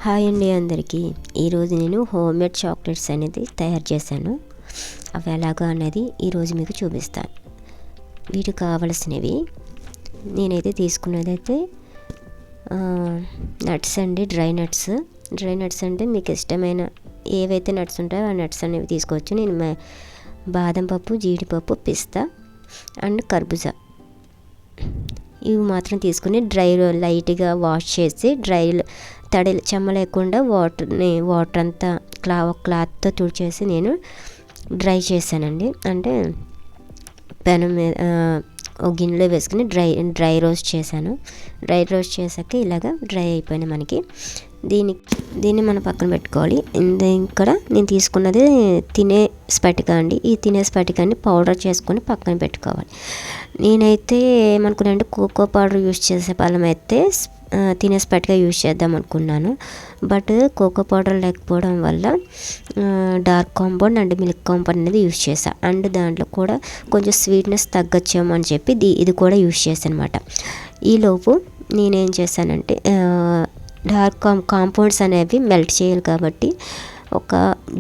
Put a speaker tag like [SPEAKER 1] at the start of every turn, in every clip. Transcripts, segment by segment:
[SPEAKER 1] Hi అండి అందరికీ. ఈరోజు నేను హోమ్ మేడ్ చాక్లెట్స్ అనేది తయారు చేశాను. అవి ఎలాగా అనేది ఈరోజు మీకు చూపిస్తాను. వీటికి కావలసినవి నేనైతే తీసుకున్నదైతే నట్స్ అండి, డ్రై నట్స్ అంటే మీకు ఇష్టమైన ఏవైతే నట్స్ ఉంటాయో ఆ నట్స్ అనేవి తీసుకోవచ్చు. నేను బాదం పప్పు, జీడిపప్పు, పిస్తా అండ్ కర్బూజా ఇవి మాత్రం తీసుకుని లైట్గా వాష్ చేసి తడి చెమ్మ లేకుండా వాటర్ అంతా క్లాత్తో తుడిచేసి నేను డ్రై చేశానండి. అంటే పెనం మీద ఒక గిన్నెలో వేసుకుని డ్రై రోస్ట్ చేశాను. డ్రై రోస్ట్ చేశాక ఇలాగా డ్రై అయిపోయినాయి మనకి. దీన్ని మనం పక్కన పెట్టుకోవాలి. ఇక్కడ నేను తీసుకున్నది తినే స్ఫటిక అండి. ఈ తినే స్ఫటికాన్ని పౌడర్ చేసుకొని పక్కన పెట్టుకోవాలి. నేనైతే ఏమనుకున్నానంటే కోకో పౌడర్ యూజ్ చేసే ఫలం అయితే తినే స్ఫటిక యూజ్ చేద్దాం అనుకున్నాను. బట్ కోకో పౌడర్ లేకపోవడం వల్ల dark compound and milk compound అనేది యూజ్ చేశాను. అండ్ దాంట్లో కూడా కొంచెం స్వీట్నెస్ తగ్గచ్చేమో అని చెప్పి ఇది కూడా యూజ్ చేశాను అనమాట. ఈలోపు నేనేం చేశానంటే డార్క్ కాంపౌండ్స్ అనేవి మెల్ట్ చేయాలి కాబట్టి ఒక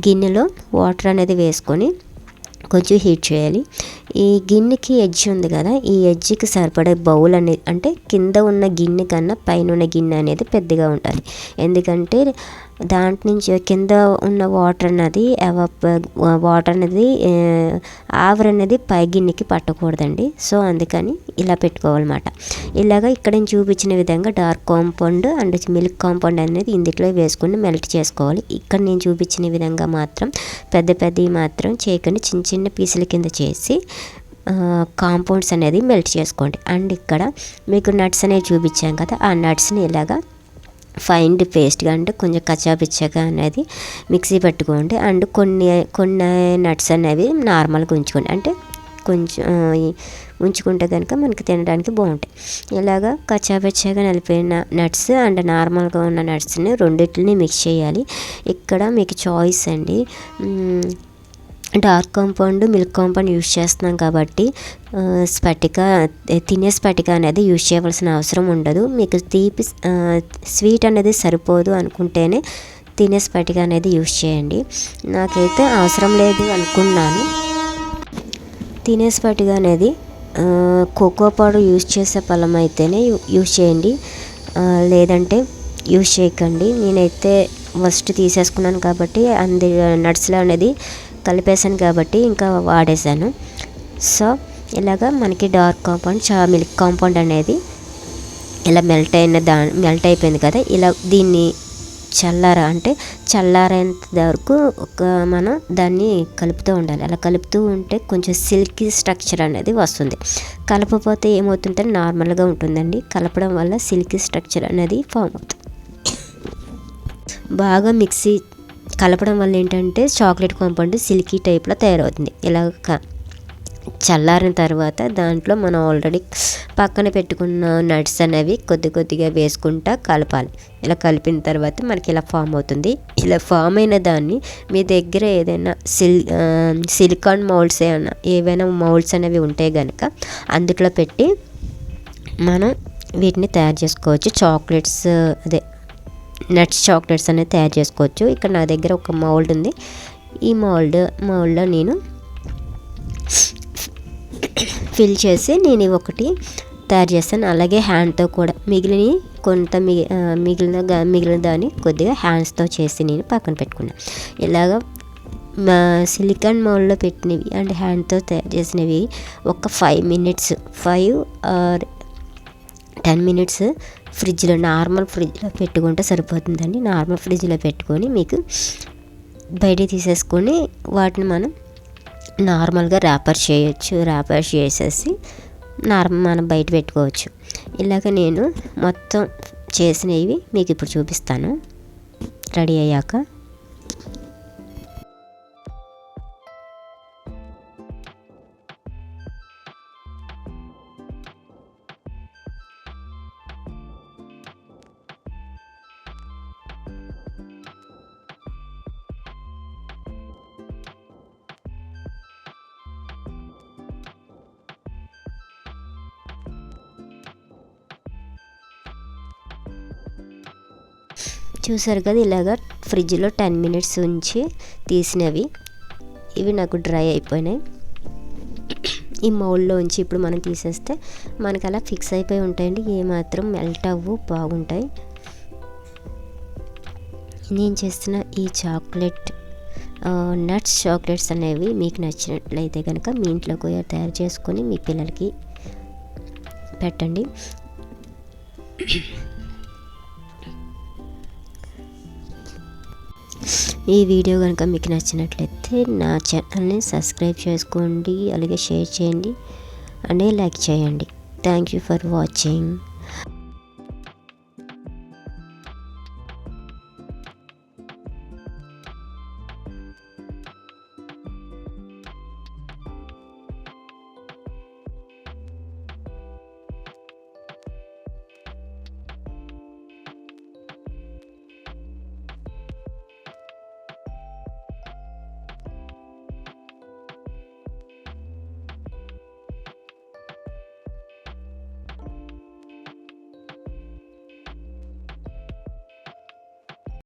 [SPEAKER 1] గిన్నెలో వాటర్ అనేది వేసుకొని కొంచెం హీట్ చేయాలి. ఈ గిన్నెకి ఎడ్జ్ ఉంది కదా, ఈ ఎడ్జ్కి సరిపడే బౌల్ అనేది అంటే కింద ఉన్న గిన్నె కన్నా పైన ఉన్న గిన్నె అనేది పెద్దగా ఉండాలి. ఎందుకంటే దాంట్ నుంచి కింద ఉన్న వాటర్ అనేది ఆవిరి అనేది పై గిన్నెకి పట్టకూడదండి. సో అందుకని ఇలా పెట్టుకోవాలన్నమాట. ఇలాగ ఇక్కడ నేను చూపించిన విధంగా dark compound and milk compound అనేది ఇందులో వేసుకుని మెల్ట్ చేసుకోవాలి. ఇక్కడ నేను చూపించిన విధంగా మాత్రం పెద్దవి మాత్రం చేయకండి, చిన్న చిన్న పీసుల కింద చేసి కాంపౌండ్స్ అనేది మెల్ట్ చేసుకోండి. అండ్ ఇక్కడ మీకు నట్స్ అనేవి చూపించాం కదా, ఆ నట్స్ని ఇలాగా ఫైన్ పేస్ట్గా అంటే కొంచెం కచ్చాపిచ్చగా అనేది మిక్సీ పెట్టుకోండి. అండ్ కొన్ని నట్స్ అనేవి నార్మల్గా ఉంచుకోండి. అంటే కొంచెం ఉంచుకుంటే కనుక మనకి తినడానికి బాగుంటాయి. ఇలాగా కచ్చాపిచ్చగా నలిపిన నట్స్ అండ్ నార్మల్గా ఉన్న నట్స్ని రెండింటిని మిక్స్ చేయాలి. ఇక్కడ మీకు చాయిస్ అండి. Dark compound, milk compound use చేస్తున్నాం కాబట్టి తినే స్ఫటిక అనేది యూజ్ చేయవలసిన అవసరం ఉండదు. మీకు స్వీట్ అనేది సరిపోదు అనుకుంటేనే తినే స్ఫటిక అనేది యూజ్ చేయండి. నాకైతే అవసరం లేదు అనుకున్నాను. తినే స్ఫటిక అనేది కోకో పౌడర్ యూజ్ చేసే ఫలం అయితేనే యూజ్ చేయండి, లేదంటే యూజ్ చేయకండి. నేనైతే ఫస్ట్ తీసేసుకున్నాను కాబట్టి నట్స్లో అనేది కలిపేసాను కాబట్టి ఇంకా వాడేసాను. సో ఇలాగా మనకి డార్క్ కాంపౌండ్, మిల్క్ కాంపౌండ్ అనేది ఇలా మెల్ట్ అయిపోయింది కదా. ఇలా దీన్ని చల్లారేంత వరకు మనం దాన్ని కలుపుతూ ఉండాలి. అలా కలుపుతూ ఉంటే కొంచెం సిల్కీ స్ట్రక్చర్ అనేది వస్తుంది. కలపకపోతే ఏమవుతుంటే నార్మల్గా ఉంటుందండి. కలపడం వల్ల సిల్కీ స్ట్రక్చర్ అనేది ఫామ్ అవుతుంది. బాగా కలపడం వల్ల ఏంటంటే చాక్లెట్ కాంపౌండ్ సిల్కీ టైప్లో తయారవుతుంది. ఇలా చల్లారిన తర్వాత దాంట్లో మనం ఆల్రెడీ పక్కన పెట్టుకున్న నట్స్ అనేవి కొద్దిగా వేసుకుంటా కలపాలి. ఇలా కలిపిన తర్వాత మనకి ఇలా ఫామ్ అవుతుంది. ఇలా ఫామ్ అయిన దాన్ని మీ దగ్గర ఏదైనా సిలికాన్ మౌల్డ్స్ ఏవైనా మౌల్డ్స్ అనేవి ఉంటే కనుక అందులో పెట్టి మనం వీటిని తయారు చేసుకోవచ్చు. చాక్లెట్స్ నట్స్ చాక్లెట్స్ అనేది తయారు చేసుకోవచ్చు. ఇక్కడ నా దగ్గర ఒక మౌల్డ్ ఉంది. ఈ మౌల్డ్లో నేను ఫిల్ చేసి నేను ఒకటి తయారు చేస్తాను. అలాగే హ్యాండ్తో కూడా మిగిలిన దాన్ని కొద్దిగా హ్యాండ్స్తో చేసి నేను పక్కన పెట్టుకున్నాను. ఇలాగ సిలికాన్ మౌల్డ్లో పెట్టినవి అండ్ హ్యాండ్తో తయారు చేసినవి ఒక 5 or 10 minutes నార్మల్ ఫ్రిడ్జ్లో పెట్టుకుంటే సరిపోతుందండి. నార్మల్ ఫ్రిడ్జ్లో పెట్టుకొని మీకు బయట తీసేసుకొని వాటిని మనం నార్మల్గా ర్యాపర్ చేసేసి మనం బయట పెట్టుకోవచ్చు. ఇలాగ నేను మొత్తం చేసినవి మీకు ఇప్పుడు చూపిస్తాను రెడీ అయ్యాక. చూసారు కదా, ఇలాగా ఫ్రిడ్జ్లో 10 మినిట్స్ ఉంచి తీసినవి. ఇవి నాకు డ్రై అయిపోయినాయి. ఈ మౌల్డ్లో ఉంచి ఇప్పుడు మనం తీసేస్తే మనకు అలా ఫిక్స్ అయిపోయి ఉంటాయండి, ఏమాత్రం మెల్ట్ అవ్వు, బాగుంటాయి. నేను చేస్తున్న ఈ నట్స్ చాక్లెట్స్ అనేవి మీకు నచ్చినట్లయితే కనుక మీ ఇంట్లో కూడా తయారు చేసుకొని మీ పిల్లలకి పెట్టండి. ఈ వీడియో కనుక మీకు నచ్చినట్లయితే నా ఛానల్ని సబ్స్క్రైబ్ చేసుకోండి, అలాగే షేర్ చేయండి అండ్ లైక్ చేయండి. Thank you for watching.